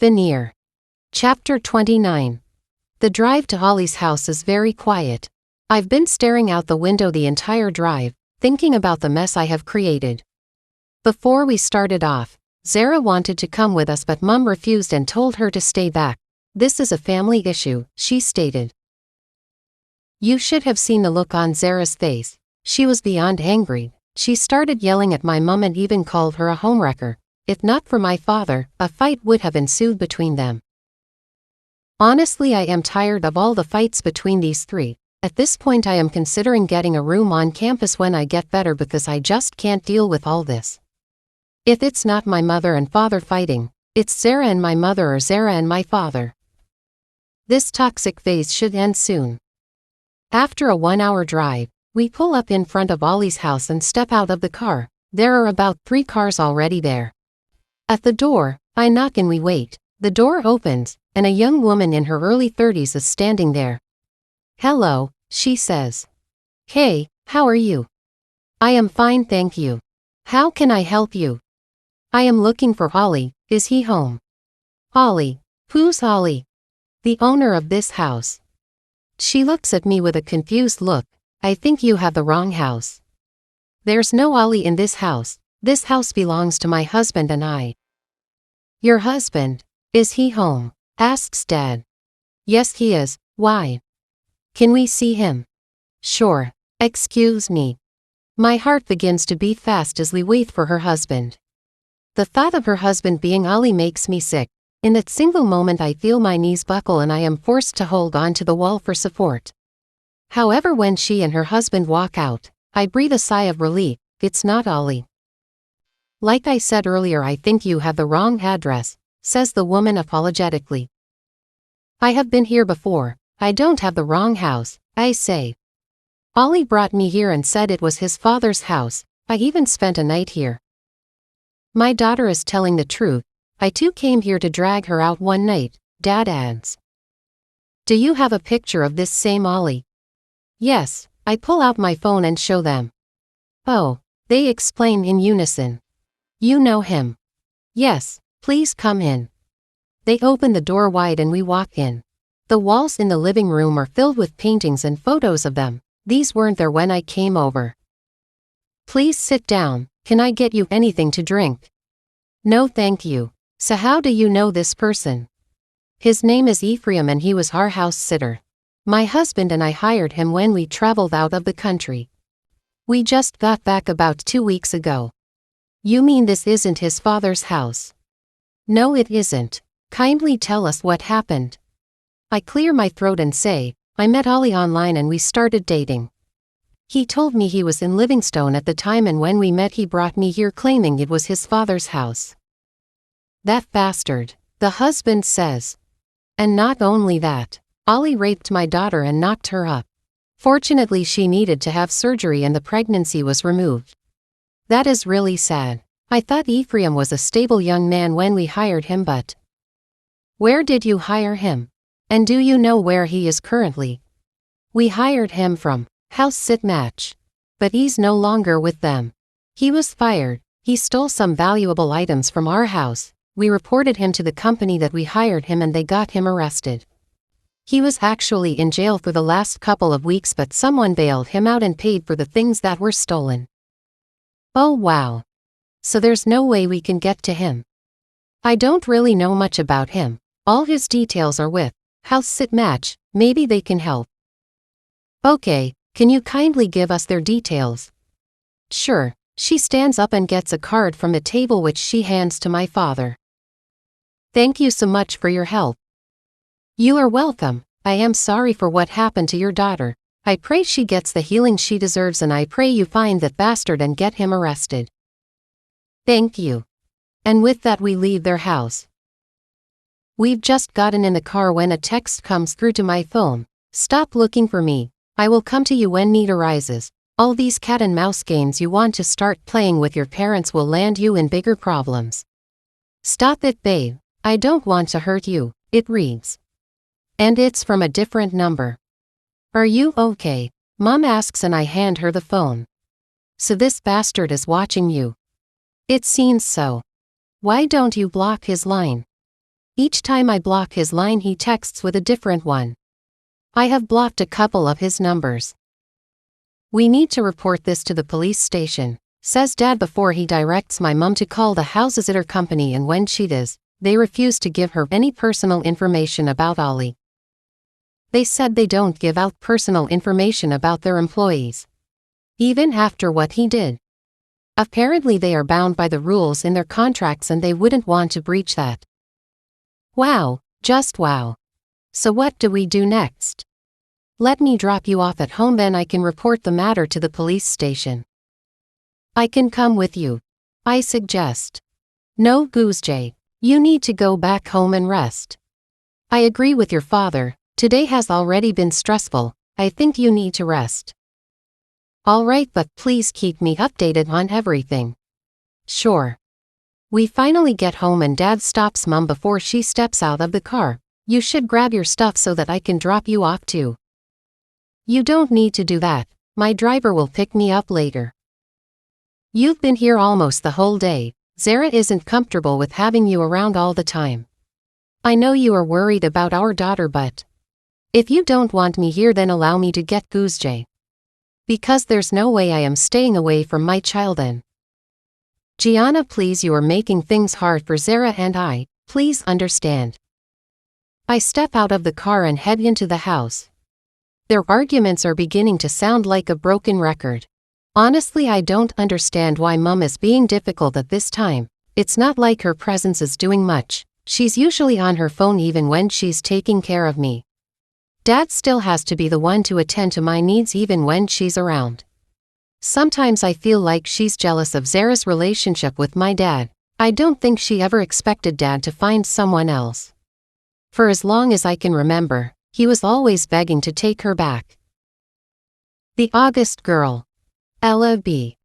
Veneer. Chapter 29. The drive to Ollie's house is very quiet. I've been staring out the window the entire drive, thinking about the mess I have created. Before we started off, Zara wanted to come with us but Mum refused and told her to stay back. "This is a family issue," she stated. You should have seen the look on Zara's face. She was beyond angry. She started yelling at my mum and even called her a homewrecker. If not for my father, a fight would have ensued between them. Honestly, I am tired of all the fights between these three. At this point I am considering getting a room on campus when I get better because I just can't deal with all this. If it's not my mother and father fighting, it's Zara and my mother or Zara and my father. This toxic phase should end soon. After a 1-hour drive, we pull up in front of Ollie's house and step out of the car. There are about 3 cars already there. At the door, I knock and we wait. The door opens, and a young woman in her early 30s is standing there. "Hello," she says. "Hey, how are you?" "I am fine, thank you. How can I help you?" "I am looking for Ollie. Is he home?" "Ollie? Who's Ollie?" "The owner of this house." She looks at me with a confused look. "I think you have the wrong house. There's no Ollie in this house. This house belongs to my husband and I." "Your husband? Is he home?" asks Dad. "Yes, he is. Why?" "Can we see him?" "Sure. Excuse me." My heart begins to beat fast as we wait for her husband. The thought of her husband being Ollie makes me sick. In that single moment I feel my knees buckle and I am forced to hold on to the wall for support. However, when she and her husband walk out, I breathe a sigh of relief. It's not Ollie. "Like I said earlier, I think you have the wrong address," says the woman apologetically. "I have been here before. I don't have the wrong house," I say. "Ollie brought me here and said it was his father's house. I even spent a night here." My daughter is telling the truth. I too came here to drag her out one night, Dad adds. "Do you have a picture of this same Ollie?" "Yes." I pull out my phone and show them. "Oh," they explain in unison. "You know him?" "Yes, please come in." They open the door wide and we walk in. The walls in the living room are filled with paintings and photos of them. These weren't there when I came over. "Please sit down. Can I get you anything to drink?" "No thank you." "So how do you know this person?" "His name is Ephraim and he was our house sitter. My husband and I hired him when we traveled out of the country. We just got back about 2 weeks ago." "You mean this isn't his father's house?" "No, it isn't. Kindly tell us what happened." I clear my throat and say, "I met Ollie online and we started dating. He told me he was in Livingstone at the time and when we met he brought me here claiming it was his father's house." "That bastard," the husband says. "And not only that, Ollie raped my daughter and knocked her up. Fortunately she needed to have surgery and the pregnancy was removed. That is really sad. I thought Ephraim was a stable young man when we hired him, but..." "Where did you hire him? And do you know where he is currently?" "We hired him from House Sit Match. But he's no longer with them. He was fired. He stole some valuable items from our house. We reported him to the company that we hired him and they got him arrested. He was actually in jail for the last couple of weeks but someone bailed him out and paid for the things that were stolen." "Oh wow. So there's no way we can get to him?" "I don't really know much about him. All his details are with House Sit Match. Maybe they can help." "Okay, can you kindly give us their details?" "Sure." She stands up and gets a card from the table which she hands to my father. "Thank you so much for your help." "You are welcome. I am sorry for what happened to your daughter. I pray she gets the healing she deserves and I pray you find that bastard and get him arrested." "Thank you." And with that we leave their house. We've just gotten in the car when a text comes through to my phone. "Stop looking for me. I will come to you when need arises. All these cat and mouse games you want to start playing with your parents will land you in bigger problems. Stop it, babe. I don't want to hurt you," it reads. And it's from a different number. "Are you okay?" Mom asks and I hand her the phone. "So this bastard is watching you?" "It seems so. Why don't you block his line?" Each time I block his line he texts with a different one. I have blocked a couple of his numbers. We need to report this to the police station, says Dad before he directs my mom to call the house visitor company, and when she does, they refuse to give her any personal information about Ollie. They said they don't give out personal information about their employees, even after what he did. Apparently they are bound by the rules in their contracts and they wouldn't want to breach that. Wow, just wow. So what do we do next? Let me drop you off at home, then I can report the matter to the police station. I can come with you, I suggest. No, Goosejay, you need to go back home and rest. I agree with your father, today has already been stressful, I think you need to rest. Alright, but please keep me updated on everything. Sure. We finally get home and Dad stops Mom before she steps out of the car. You should grab your stuff so that I can drop you off too. You don't need to do that, my driver will pick me up later. You've been here almost the whole day, Zara isn't comfortable with having you around all the time. I know you are worried about our daughter, but if you don't want me here, then allow me to get Goosejay. Because there's no way I am staying away from my child then. Gianna, please, you are making things hard for Zara and I, please understand. I step out of the car and head into the house. Their arguments are beginning to sound like a broken record. Honestly, I don't understand why Mom is being difficult at this time. It's not like her presence is doing much. She's usually on her phone even when she's taking care of me. Dad still has to be the one to attend to my needs even when she's around. Sometimes I feel like she's jealous of Zara's relationship with my dad. I don't think she ever expected Dad to find someone else. For as long as I can remember, he was always begging to take her back. The August Girl. Ella B.